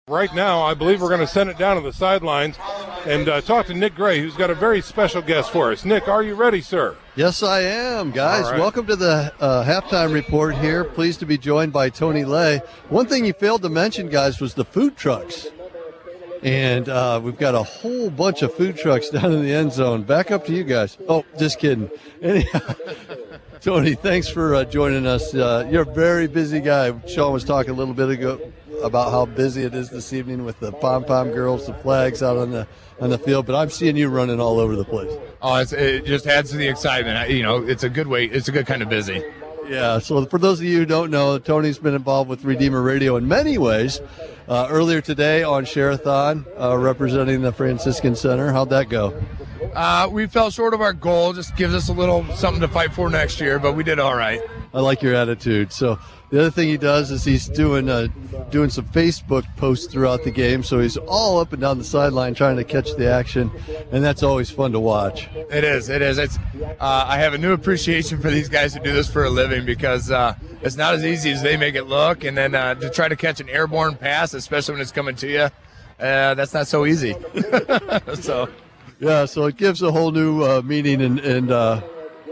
Right now, I believe we're going to send it down to the sidelines and talk to Nick Gray, who's got a very special guest for us. Nick, are you ready, sir? Yes, I am, guys. All right. Welcome to the halftime report here. Pleased to be joined by Tony Lay. One thing you failed to mention, guys, was the food trucks. And we've got a whole bunch of food trucks down in the end zone. Back up to you guys. Oh, just kidding. Anyhow, Tony, thanks for joining us. You're a very busy guy. Sean was talking a little bit ago about how busy it is this evening with the pom-pom girls, the flags out on the field, but I'm seeing you running all over the place. Oh, it just adds to the excitement. You know, it's a good way. It's a good kind of busy. Yeah, so for those of you who don't know, Tony's been involved with Redeemer Radio in many ways. Earlier today on Share-a-thon, representing the Franciscan Center. How'd that go? We fell short of our goal. Just gives us a little something to fight for next year, but we did all right. I like your attitude. So the other thing he does is he's doing some Facebook posts throughout the game. So he's all up and down the sideline trying to catch the action, and that's always fun to watch. It is. It's. I have a new appreciation for these guys who do this for a living because it's not as easy as they make it look. And then to try to catch an airborne pass, especially when it's coming to you, that's not so easy. So. Yeah, so it gives a whole new meaning and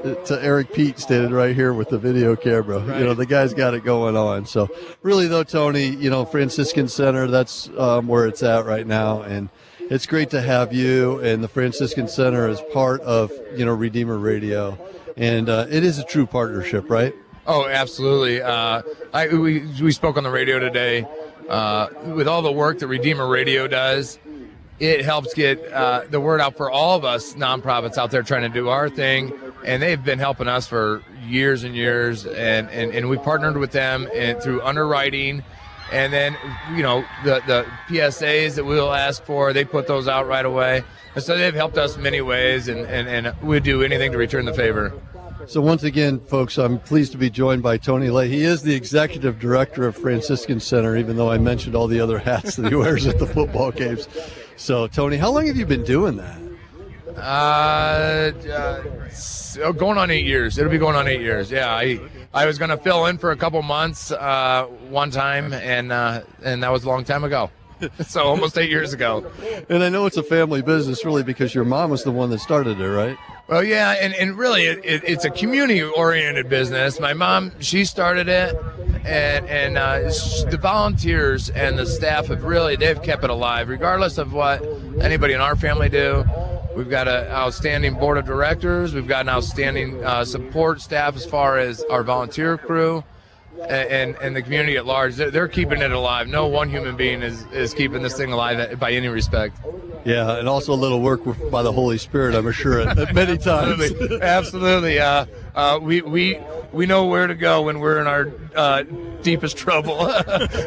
to Eric Pete stated right here with the video camera. Right. You know, the guy's got it going on. So really, though, Tony, you know, Franciscan Center, that's where it's at right now. And it's great to have you and the Franciscan Center as part of, you know, Redeemer Radio. And it is a true partnership, right? Oh, absolutely. We spoke on the radio today. With all the work that Redeemer Radio does, it helps get the word out for all of us nonprofits out there trying to do our thing. And they've been helping us for years and years. And we partnered with them and through underwriting. And then, you know, the PSAs that we'll ask for, they put those out right away. And so they've helped us in many ways. And we'd do anything to return the favor. So once again, folks, I'm pleased to be joined by Tony Lay. He is the executive director of Franciscan Center, even though I mentioned all the other hats that he wears at the football games. So, Tony, how long have you been doing that? Going on 8 years. It'll be going on 8 years. Yeah, I was going to fill in for a couple months one time, and that was a long time ago. So almost 8 years ago. And I know it's a family business, really, because your mom was the one that started it, right? Well, yeah, and really it's a community-oriented business. My mom, she started it, and the volunteers and the staff they've kept it alive, regardless of what anybody in our family do. We've got an outstanding board of directors. We've got an outstanding support staff as far as our volunteer crew. And the community at large, they're keeping it alive. No one human being is keeping this thing alive by any respect. Yeah, and also a little work by the Holy Spirit, I'm sure, at many times. Absolutely. We know where to go when we're in our deepest trouble.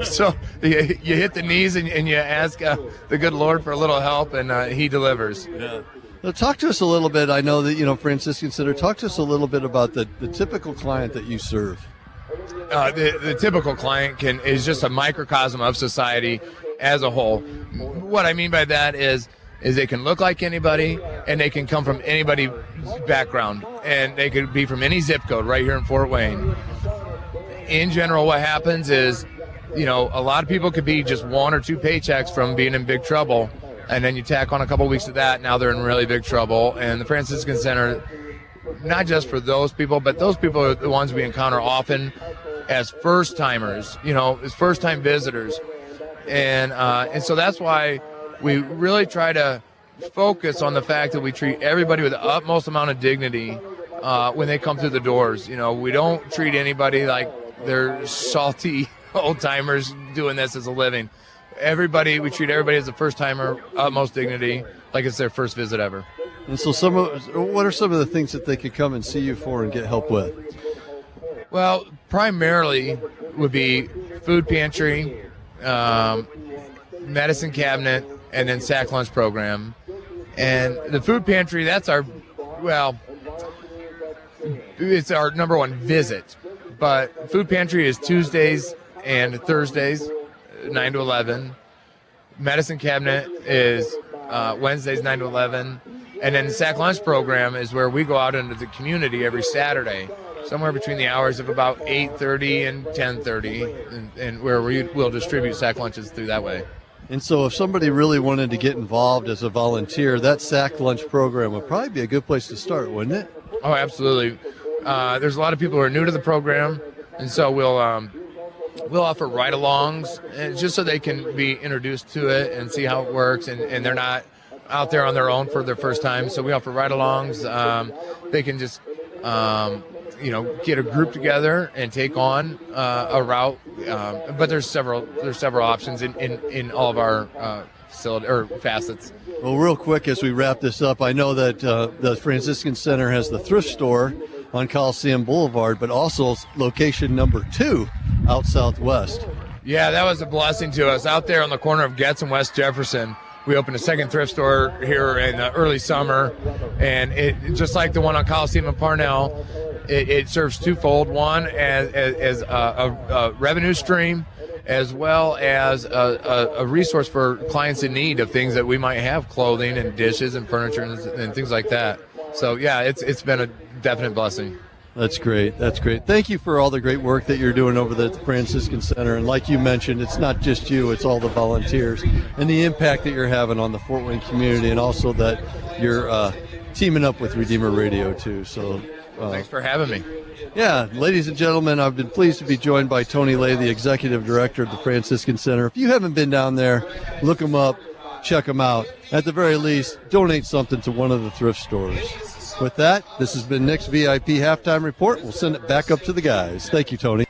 So you hit the knees and you ask the good Lord for a little help, and He delivers. Yeah. Now, talk to us a little bit. I know that, you know, Franciscan Center. Talk to us a little bit about the typical client that you serve. The typical client is just a microcosm of society as a whole. What I mean by that is they can look like anybody, and they can come from anybody's background, and they could be from any zip code right here in Fort Wayne. In general, what happens is, you know, a lot of people could be just one or two paychecks from being in big trouble, and then you tack on a couple weeks of that, now they're in really big trouble. And the Franciscan Center, not just for those people, but those people are the ones we encounter often as first-timers, you know, as first-time visitors. And so that's why we really try to focus on the fact that we treat everybody with the utmost amount of dignity when they come through the doors. You know, we don't treat anybody like they're salty old-timers doing this as a living. We treat everybody as a first-timer, utmost dignity, like it's their first visit ever. And so what are some of the things that they could come and see you for and get help with? Well, primarily would be food pantry, medicine cabinet, and then sack lunch program. And the food pantry, it's our number one visit. But food pantry is Tuesdays and Thursdays, 9 to 11. Medicine cabinet is Wednesdays, 9 to 11. And then the sack lunch program is where we go out into the community every Saturday, somewhere between the hours of about 8:30 and 10:30, and where we will distribute sack lunches through that way. And so if somebody really wanted to get involved as a volunteer, that sack lunch program would probably be a good place to start, wouldn't it? Oh, absolutely. There's a lot of people who are new to the program, and so we'll offer ride-alongs, and just so they can be introduced to it and see how it works, and they're not out there on their own for their first time. So we offer ride-alongs. They can just get a group together and take on a route. But there's several options in all of our facility or facets. Well, real quick as we wrap this up, I know that the Franciscan Center has the thrift store on Coliseum Boulevard, but also location number 2 out southwest. Yeah, that was a blessing to us. Out there on the corner of Getz and West Jefferson, we opened a second thrift store here in the early summer, and it just like the one on Coliseum and Parnell, it serves twofold: one as a revenue stream, as well as a resource for clients in need of things that we might have, clothing and dishes and furniture and things like that. So yeah, it's been a definite blessing. That's great. That's great. Thank you for all the great work that you're doing over there at the Franciscan Center. And like you mentioned, it's not just you, it's all the volunteers and the impact that you're having on the Fort Wayne community, and also that you're teaming up with Redeemer Radio too. So thanks for having me. Yeah, ladies and gentlemen, I've been pleased to be joined by Tony Lay, the Executive Director of the Franciscan Center. If you haven't been down there, look them up, check them out. At the very least, donate something to one of the thrift stores. With that, this has been Nick's VIP Halftime Report. We'll send it back up to the guys. Thank you, Tony.